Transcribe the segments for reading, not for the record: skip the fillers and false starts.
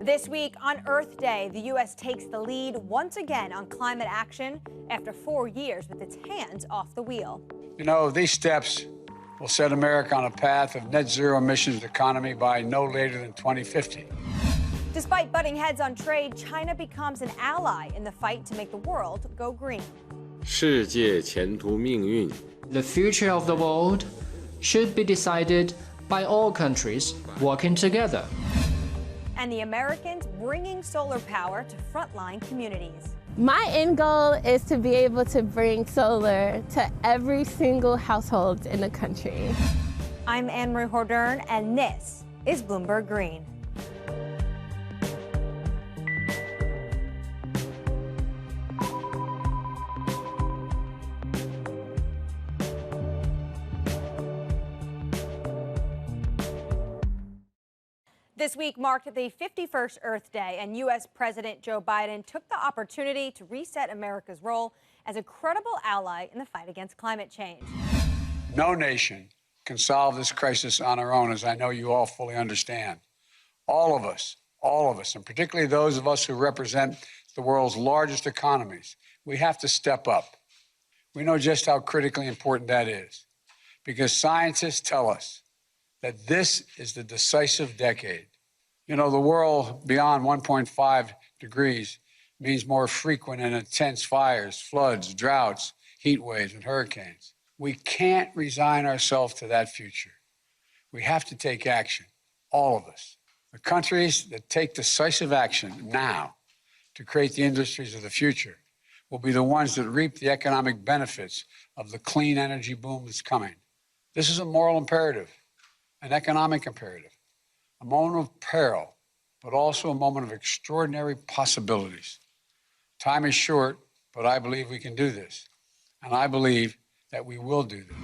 This week on Earth Day, the U.S. takes the lead once again on climate action after 4 years with its hands off the wheel. You know, these steps will set America on a path of net zero emissions economy by no later than 2050. Despite butting heads on trade, China becomes an ally in the fight to make the world go green. 世界前途命运 The future of the world should be decided by all countries working together. And the Americans bringing solar power to frontline communities. My end goal is to be able to bring solar to every single household in the country. I'm Anne-Marie Hordern, and this is Bloomberg Green. This week marked the 51st Earth Day, and U.S. President Joe Biden took the opportunity to reset America's role as a credible ally in the fight against climate change. No nation can solve this crisis on our own, as I know you all fully understand. All of us, and particularly those of us who represent the world's largest economies, we have to step up. We know just how critically important that is, because scientists tell us that this is the decisive decade. You know, the world beyond 1.5 degrees means more frequent and intense fires, floods, droughts, heat waves, and hurricanes. We can't resign ourselves to that future. We have to take action, all of us. The countries that take decisive action now to create the industries of the future will be the ones that reap the economic benefits of the clean energy boom that's coming. This is a moral imperative, an economic imperative, a moment of peril, but also a moment of extraordinary possibilities. Time is short, but I believe we can do this. And I believe that we will do this.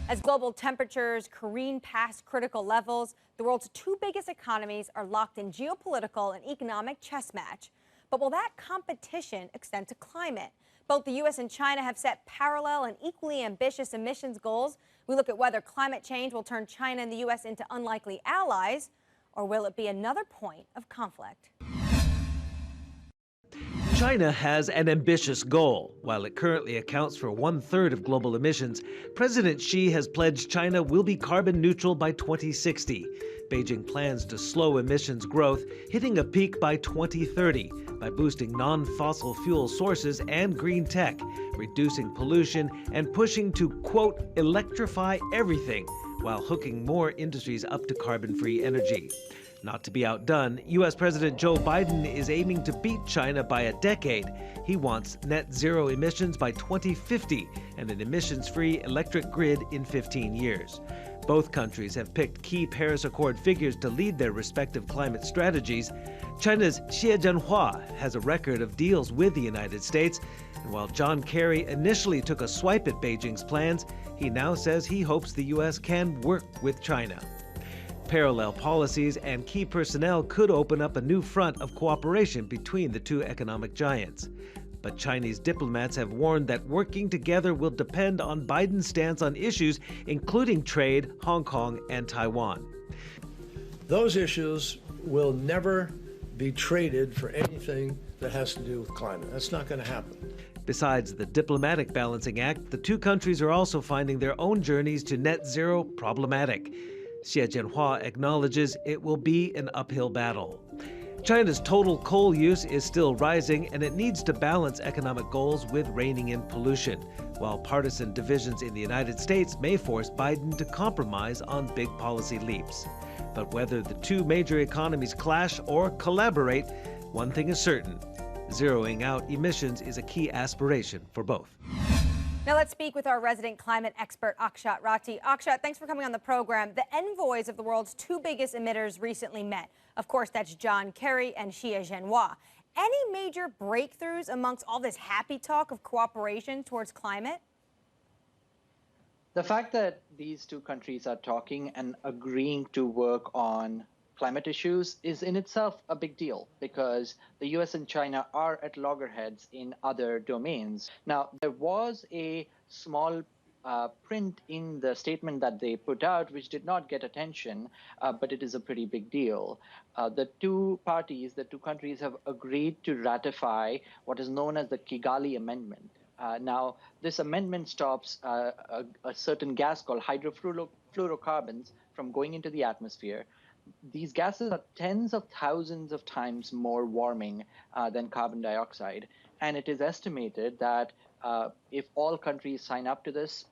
As global temperatures careen past critical levels, the world's two biggest economies are locked in geopolitical and economic chess match. But will that competition extend to climate? Both the U.S. and China have set parallel and equally ambitious emissions goals. We look at whether climate change will turn China and the U.S. into unlikely allies, or will it be another point of conflict? China has an ambitious goal. While it currently accounts for 1/3 of global emissions, President Xi has pledged China will be carbon neutral by 2060. Beijing plans to slow emissions growth, hitting a peak by 2030 by boosting non-fossil fuel sources and green tech, reducing pollution, and pushing to, quote, electrify everything, while hooking more industries up to carbon-free energy. Not to be outdone, U.S. President Joe Biden is aiming to beat China by a decade. He wants net zero emissions by 2050 and an emissions-free electric grid in 15 years. Both countries have picked key Paris Accord figures to lead their respective climate strategies. China's Xie Zhenhua has a record of deals with the United States, and while John Kerry initially took a swipe at Beijing's plans, he now says he hopes the U.S. can work with China. Parallel policies and key personnel could open up a new front of cooperation between the two economic giants. But Chinese diplomats have warned that working together will depend on Biden's stance on issues including trade, Hong Kong, and Taiwan. Those issues will never be traded for anything that has to do with climate. That's not going to happen. Besides the diplomatic balancing act, the two countries are also finding their own journeys to net zero problematic. Xie Zhenhua acknowledges it will be an uphill battle. China's total coal use is still rising, and it needs to balance economic goals with reining in pollution, while partisan divisions in the United States may force Biden to compromise on big policy leaps. But whether the two major economies clash or collaborate, one thing is certain: zeroing out emissions is a key aspiration for both. Now let's speak with our resident climate expert, Akshat Rathi. Akshat, thanks for coming on the program. The envoys of the world's two biggest emitters recently met. Of course, that's John Kerry and Xie Zhenhua. Any major breakthroughs amongst all this happy talk of cooperation towards climate? The fact that these two countries are talking and agreeing to work on climate issues is in itself a big deal, because the US and China are at loggerheads in other domains. Now, there was a small print in the statement that they put out, which did not get attention, but it is a pretty big deal. The two countries have agreed to ratify what is known as the Kigali Amendment. Now, this amendment stops a certain gas called hydrofluorocarbons from going into the atmosphere. These gases are tens of thousands of times more warming than carbon dioxide. And it is estimated that if all countries sign up to this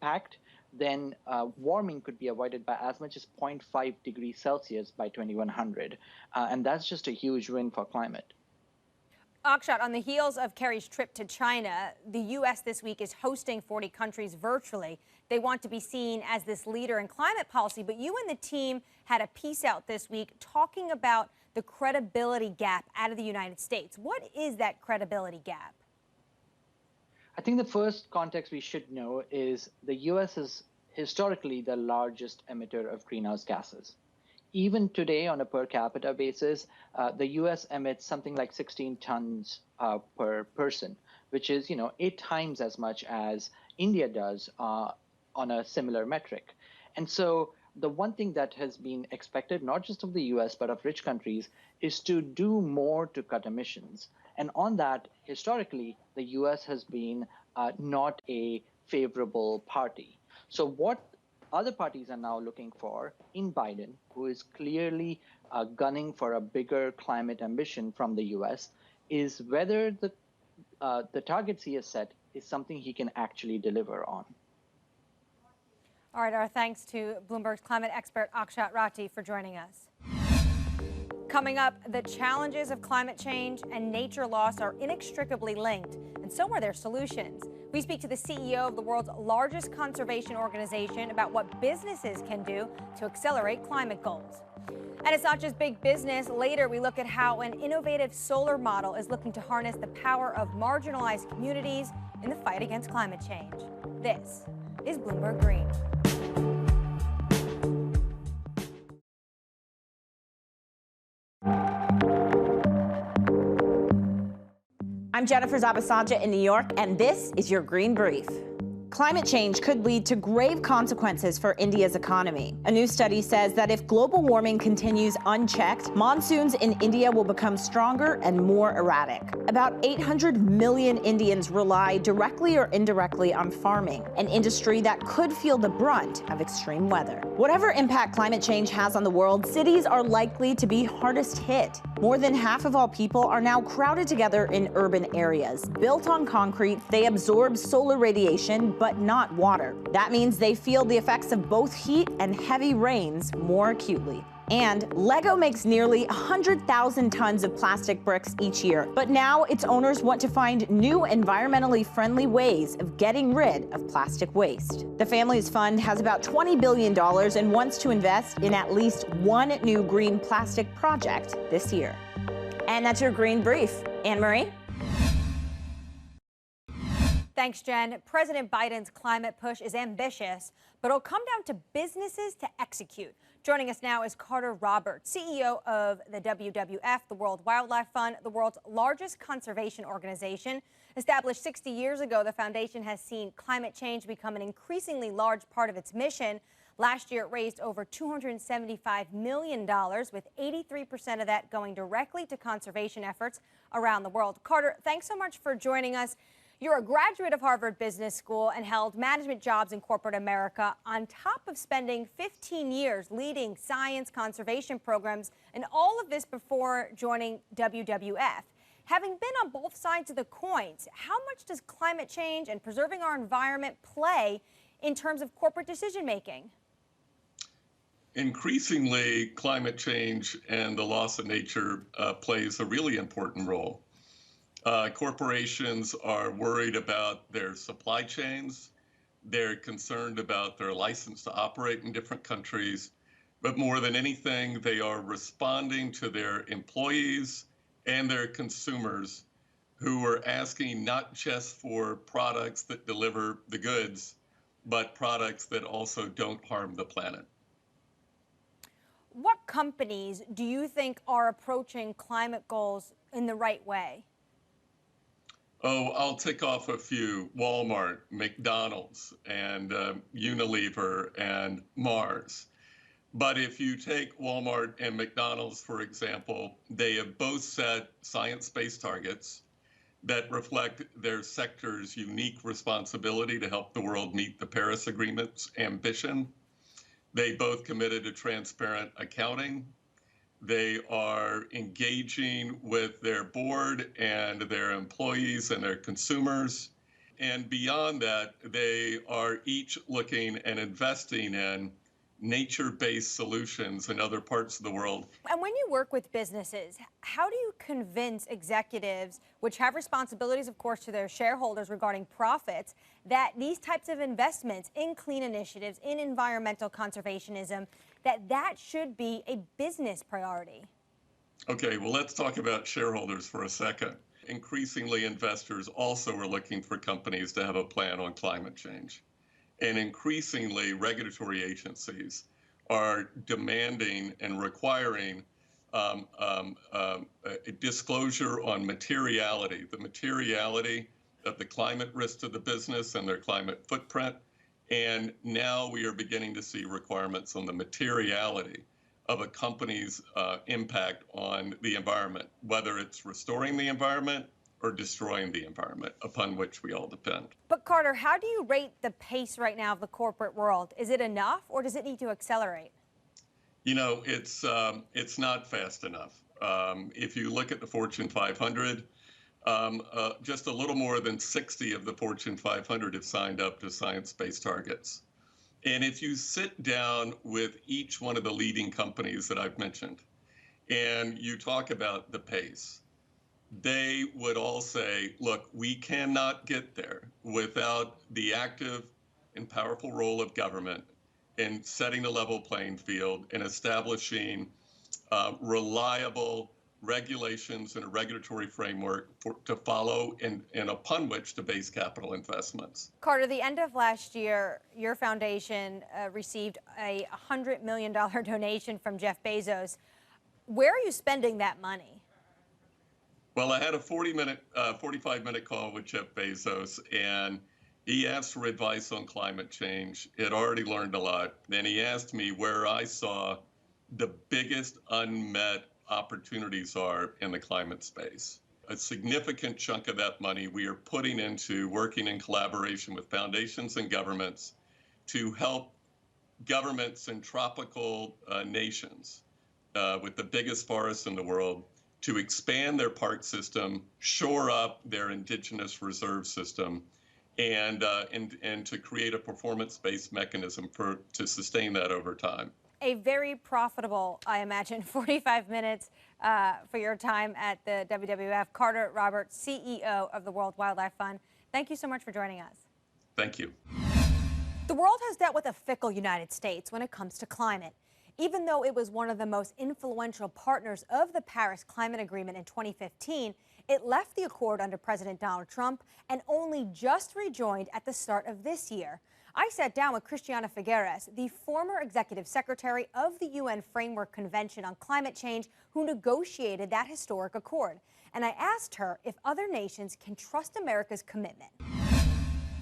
pact, then warming could be avoided by as much as 0.5 degrees Celsius by 2100. And that's just a huge win for climate. Akshat, on the heels of Kerry's trip to China, the U.S. this week is hosting 40 countries virtually. They want to be seen as this leader in climate policy, but you and the team had a piece out this week talking about the credibility gap out of the United States. What is that credibility gap? I think the first context we should know is the U.S. is historically the largest emitter of greenhouse gases. Even today, on a per capita basis, the U.S. emits something like 16 tons per person, which is, 8 times as much as India does on a similar metric. And so the one thing that has been expected, not just of the U.S., but of rich countries, is to do more to cut emissions. And on that, historically, the U.S. has been not a favorable party. So what other parties are now looking for in Biden, who is clearly gunning for a bigger climate ambition from the U.S., is whether the targets he has set is something he can actually deliver on. All right, our thanks to Bloomberg's climate expert Akshat Rathi for joining us. Coming up, the challenges of climate change and nature loss are inextricably linked, and so are their solutions. We speak to the CEO of the world's largest conservation organization about what businesses can do to accelerate climate goals. And it's not just big business. Later, we look at how an innovative solar model is looking to harness the power of marginalized communities in the fight against climate change. This is Bloomberg Green. I'm Jennifer Zabasanja in New York, and this is your Green Brief. Climate change could lead to grave consequences for India's economy. A new study says that if global warming continues unchecked, monsoons in India will become stronger and more erratic. About 800 million Indians rely directly or indirectly on farming, an industry that could feel the brunt of extreme weather. Whatever impact climate change has on the world, cities are likely to be hardest hit. More than half of all people are now crowded together in urban areas. Built on concrete, they absorb solar radiation, but not water. That means they feel the effects of both heat and heavy rains more acutely. And Lego makes nearly 100,000 tons of plastic bricks each year, but now its owners want to find new environmentally friendly ways of getting rid of plastic waste. The family's fund has about $20 billion and wants to invest in at least one new green plastic project this year. And that's your Green Brief. Anne-Marie? Thanks, Jen. President Biden's climate push is ambitious, but it'll come down to businesses to execute. Joining us now is Carter Roberts, CEO of the WWF, the World Wildlife Fund, the world's largest conservation organization. Established 60 years ago, the foundation has seen climate change become an increasingly large part of its mission. Last year, it raised over $275 million, with 83% of that going directly to conservation efforts around the world. Carter, thanks so much for joining us. You're a graduate of Harvard Business School and held management jobs in corporate America, on top of spending 15 years leading science conservation programs, and all of this before joining WWF. Having been on both sides of the coin, how much does climate change and preserving our environment play in terms of corporate decision making? Increasingly, climate change and the loss of nature plays a really important role. Corporations are worried about their supply chains. They're concerned about their license to operate in different countries. But more than anything, they are responding to their employees and their consumers, who are asking not just for products that deliver the goods, but products that also don't harm the planet. What companies do you think are approaching climate goals in the right way? Oh, I'll tick off a few: Walmart, McDonald's, and Unilever and Mars. But if you take Walmart and McDonald's, for example, they have both set science-based targets that reflect their sector's unique responsibility to help the world meet the Paris Agreement's ambition. They both committed to transparent accounting. They are engaging with their board and their employees and their consumers. And beyond that, they are each looking and investing in nature-based solutions in other parts of the world. And when you work with businesses, how do you convince executives, which have responsibilities, of course, to their shareholders regarding profits, that these types of investments in clean initiatives, in environmental conservationism, that should be a business priority? Okay, well, let's talk about shareholders for a second. Increasingly, investors also are looking for companies to have a plan on climate change. And increasingly, regulatory agencies are demanding and requiring a disclosure on materiality, the materiality of the climate risk to the business and their climate footprint. And now we are beginning to see requirements on the materiality of a company's impact on the environment, whether it's restoring the environment or destroying the environment upon which we all depend. But Carter, how do you rate the pace right now of the corporate world? Is it enough, or does it need to accelerate? You know, it's not fast enough. If you look at the Fortune 500, just a little more than 60 of the Fortune 500 have signed up to science-based targets. And if you sit down with each one of the leading companies that I've mentioned, and you talk about the pace, they would all say, look, we cannot get there without the active and powerful role of government in setting a level playing field and establishing reliable regulations and a regulatory framework to follow and upon which to base capital investments. Carter, the end of last year, your foundation received a $100 million donation from Jeff Bezos. Where are you spending that money? Well, I had a 45-minute call with Jeff Bezos, and he asked for advice on climate change. He had already learned a lot. Then he asked me where I saw the biggest unmet opportunities are in the climate space. A significant chunk of that money we are putting into working in collaboration with foundations and governments to help governments in tropical nations with the biggest forests in the world to expand their park system, shore up their indigenous reserve system, and to create a performance-based mechanism to sustain that over time. A very profitable, I imagine, 45 minutes for your time at the WWF. Carter Roberts, CEO of the World Wildlife Fund. Thank you so much for joining us. Thank you. The world has dealt with a fickle United States when it comes to climate. Even though it was one of the most influential partners of the Paris Climate Agreement in 2015, it left the accord under President Donald Trump and only just rejoined at the start of this year. I sat down with Christiana Figueres, the former executive secretary of the UN Framework Convention on Climate Change, who negotiated that historic accord. And I asked her if other nations can trust America's commitment.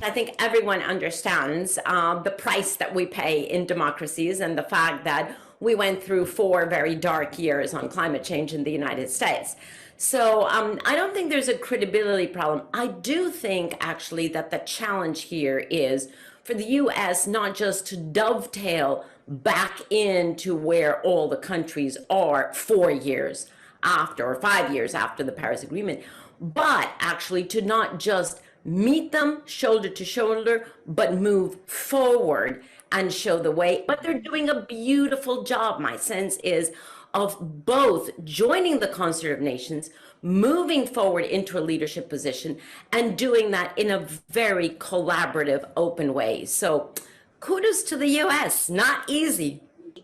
I think everyone understands the price that we pay in democracies and the fact that we went through 4 very dark years on climate change in the United States. So I don't think there's a credibility problem. I do think actually that the challenge here is for the U.S. not just to dovetail back into where all the countries are 4 years after or 5 years after the Paris Agreement, but actually to not just meet them shoulder to shoulder, but move forward and show the way. But they're doing a beautiful job, my sense is, of both joining the Concert of Nations, moving forward into a leadership position, and doing that in a very collaborative, open way. So kudos to the U.S., not easy.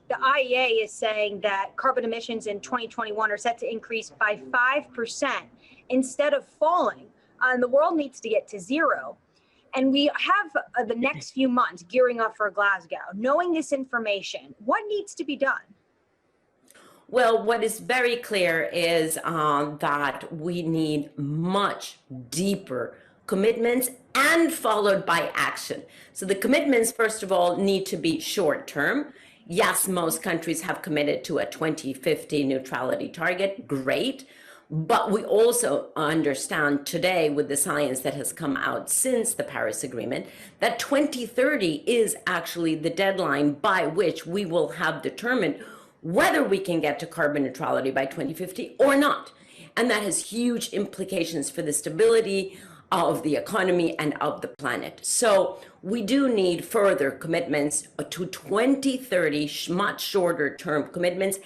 The IEA is saying that carbon emissions in 2021 are set to increase by 5% instead of falling. And the world needs to get to zero. And we have the next few months gearing up for Glasgow. Knowing this information, what needs to be done? Well, what is very clear is that we need much deeper commitments and followed by action. So the commitments, first of all, need to be short term. Yes, most countries have committed to a 2050 neutrality target. Great. But we also understand today, with the science that has come out since the Paris Agreement, that 2030 is actually the deadline by which we will have determined whether we can get to carbon neutrality by 2050 or not. And that has huge implications for the stability of the economy and of the planet. So we do need further commitments to 2030, much shorter term commitments,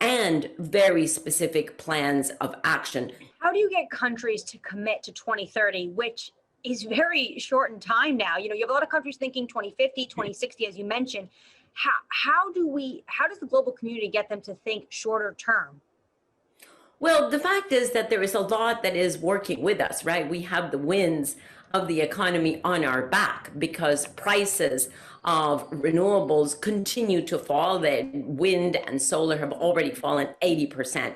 and very specific plans of action. How do you get countries to commit to 2030, which is very short in time now? You know, you have a lot of countries thinking 2050, 2060, as you mentioned. How does the global community get them to think shorter term? Well, the fact is that there is a lot that is working with us, right? We have the winds of the economy on our back because prices of renewables continue to fall. The wind and solar have already fallen 80%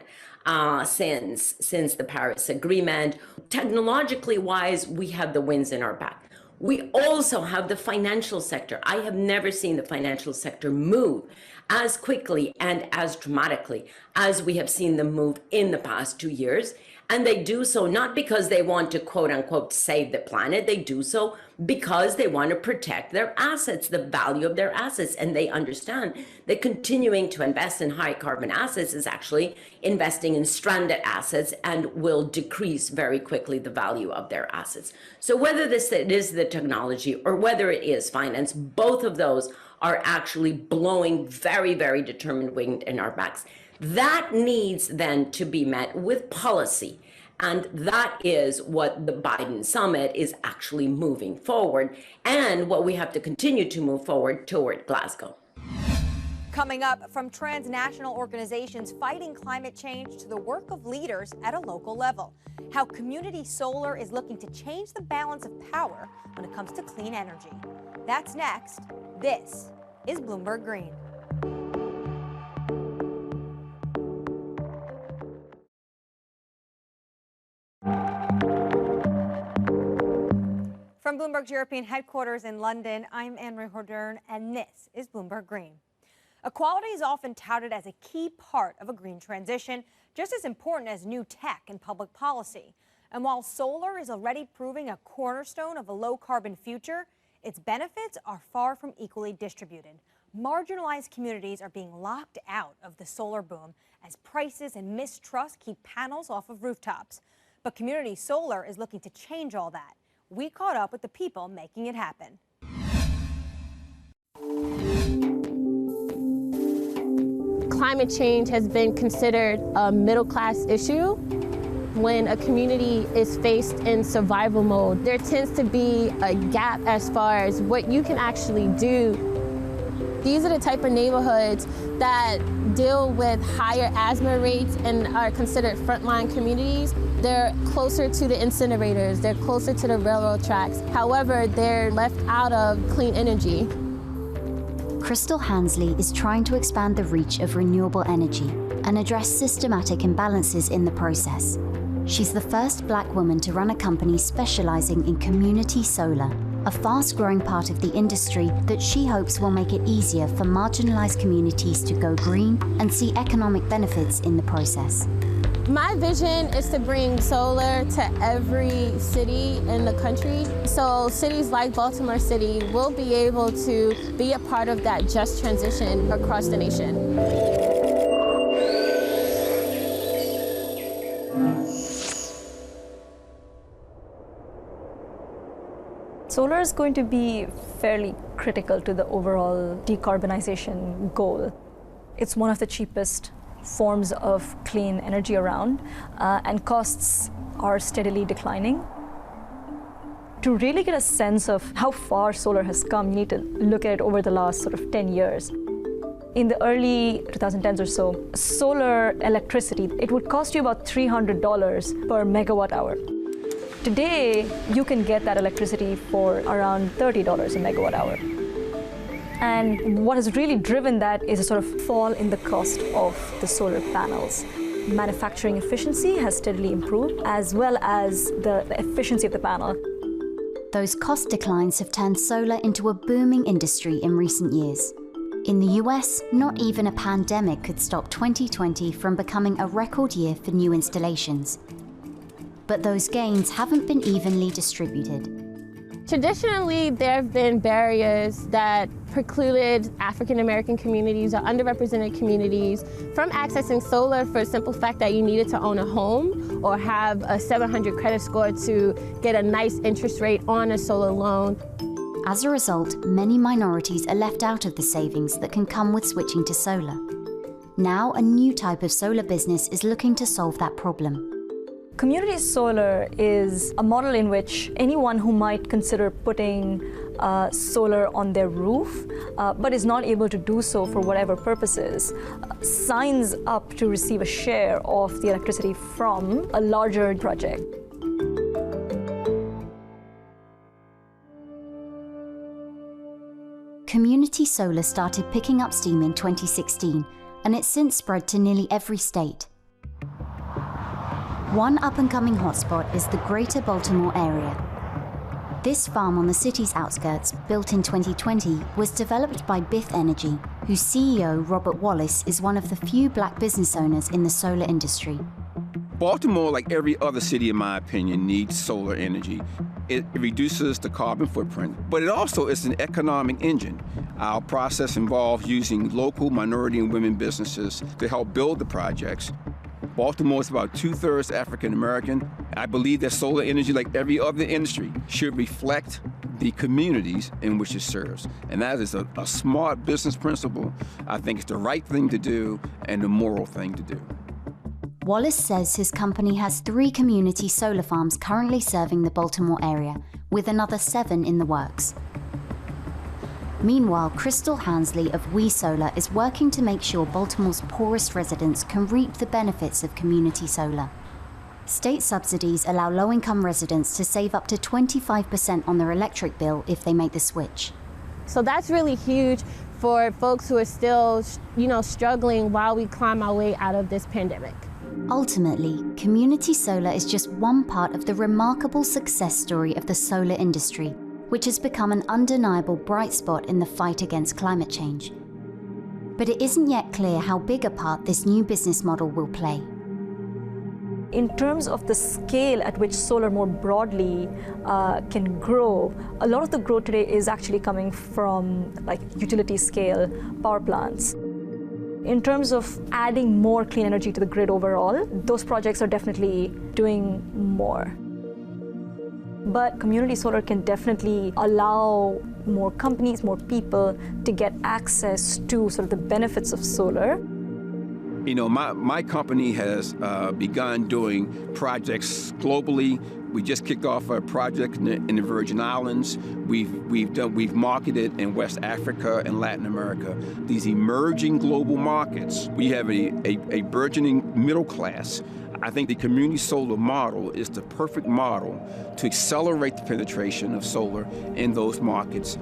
since the Paris Agreement. Technologically wise, we have the winds in our back. We also have the financial sector. I have never seen the financial sector move as quickly and as dramatically as we have seen them move in the past 2 years. And they do so not because they want to, quote unquote, save the planet. They do so because they want to protect their assets, the value of their assets. And they understand that continuing to invest in high carbon assets is actually investing in stranded assets and will decrease very quickly the value of their assets. So whether it is the technology or whether it is finance, both of those are actually blowing very, very determined wind in our backs. That needs then to be met with policy. And that is what the Biden summit is actually moving forward and what we have to continue to move forward toward Glasgow. Coming up, from transnational organizations fighting climate change to the work of leaders at a local level, how community solar is looking to change the balance of power when it comes to clean energy. That's next. This is Bloomberg Green. From Bloomberg's European headquarters in London, I'm Anne-Marie Hordern, and this is Bloomberg Green. Equality is often touted as a key part of a green transition, just as important as new tech and public policy. And while solar is already proving a cornerstone of a low-carbon future, its benefits are far from equally distributed. Marginalized communities are being locked out of the solar boom as prices and mistrust keep panels off of rooftops. But community solar is looking to change all that. We caught up with the people making it happen. Climate change has been considered a middle-class issue. When a community is faced in survival mode, there tends to be a gap as far as what you can actually do. These are the type of neighborhoods that deal with higher asthma rates and are considered frontline communities. They're closer to the incinerators, they're closer to the railroad tracks. However, they're left out of clean energy. Crystal Hansley is trying to expand the reach of renewable energy and address systematic imbalances in the process. She's the first Black woman to run a company specializing in community solar, a fast-growing part of the industry that she hopes will make it easier for marginalized communities to go green and see economic benefits in the process. My vision is to bring solar to every city in the country. So cities like Baltimore City will be able to be a part of that just transition across the nation. Solar is going to be fairly critical to the overall decarbonization goal. It's one of the cheapest forms of clean energy around, and costs are steadily declining. To really get a sense of how far solar has come, you need to look at it over the last sort of 10 years. In the early 2010s or so, solar electricity, it would cost you about $300 per megawatt hour. Today, you can get that electricity for around $30 a megawatt hour. And what has really driven that is a sort of fall in the cost of the solar panels. Manufacturing efficiency has steadily improved, as well as the efficiency of the panel. Those cost declines have turned solar into a booming industry in recent years. In the US, not even a pandemic could stop 2020 from becoming a record year for new installations. But those gains haven't been evenly distributed. Traditionally, there have been barriers that precluded African American communities or underrepresented communities from accessing solar for the simple fact that you needed to own a home or have a 700 credit score to get a nice interest rate on a solar loan. As a result, many minorities are left out of the savings that can come with switching to solar. Now, a new type of solar business is looking to solve that problem. Community solar is a model in which anyone who might consider putting solar on their roof, but is not able to do so for whatever purposes, signs up to receive a share of the electricity from a larger project. Community solar started picking up steam in 2016, and it's since spread to nearly every state. One up-and-coming hotspot is the Greater Baltimore area. This farm on the city's outskirts, built in 2020, was developed by Bith Energy, whose CEO, Robert Wallace, is one of the few black business owners in the solar industry. Baltimore, like every other city, in my opinion, needs solar energy. It reduces the carbon footprint, but it also is an economic engine. Our process involves using local minority and women businesses to help build the projects. Baltimore is about 2/3 African American. I believe that solar energy, like every other industry, should reflect the communities in which it serves. And that is a smart business principle. I think it's the right thing to do and the moral thing to do. Wallace says his company has 3 community solar farms currently serving the Baltimore area, with another 7 in the works. Meanwhile, Crystal Hansley of We Solar is working to make sure Baltimore's poorest residents can reap the benefits of community solar. State subsidies allow low-income residents to save up to 25% on their electric bill if they make the switch. So that's really huge for folks who are still, struggling while we climb our way out of this pandemic. Ultimately, community solar is just one part of the remarkable success story of the solar industry, which has become an undeniable bright spot in the fight against climate change. But it isn't yet clear how big a part this new business model will play. In terms of the scale at which solar more broadly can grow, a lot of the growth today is actually coming from utility scale power plants. In terms of adding more clean energy to the grid overall, those projects are definitely doing more. But community solar can definitely allow more companies, more people to get access to sort of the benefits of solar. My company has begun doing projects globally. We just kicked off a project in the Virgin Islands. We've marketed in West Africa and Latin America. These emerging global markets, we have a burgeoning middle class. I think the community solar model is the perfect model to accelerate the penetration of solar in those markets.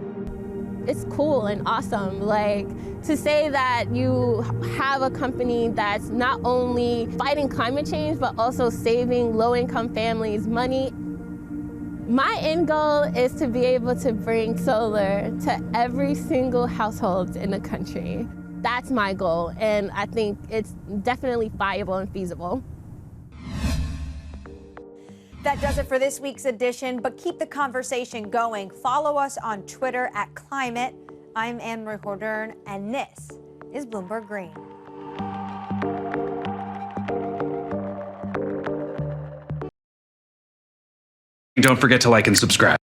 It's cool and awesome, to say that you have a company that's not only fighting climate change, but also saving low-income families money. My end goal is to be able to bring solar to every single household in the country. That's my goal, and I think it's definitely viable and feasible. That does it for this week's edition, but keep the conversation going. Follow us on Twitter @Climate. I'm Anne-Marie Hordern, and this is Bloomberg Green. Don't forget to like and subscribe.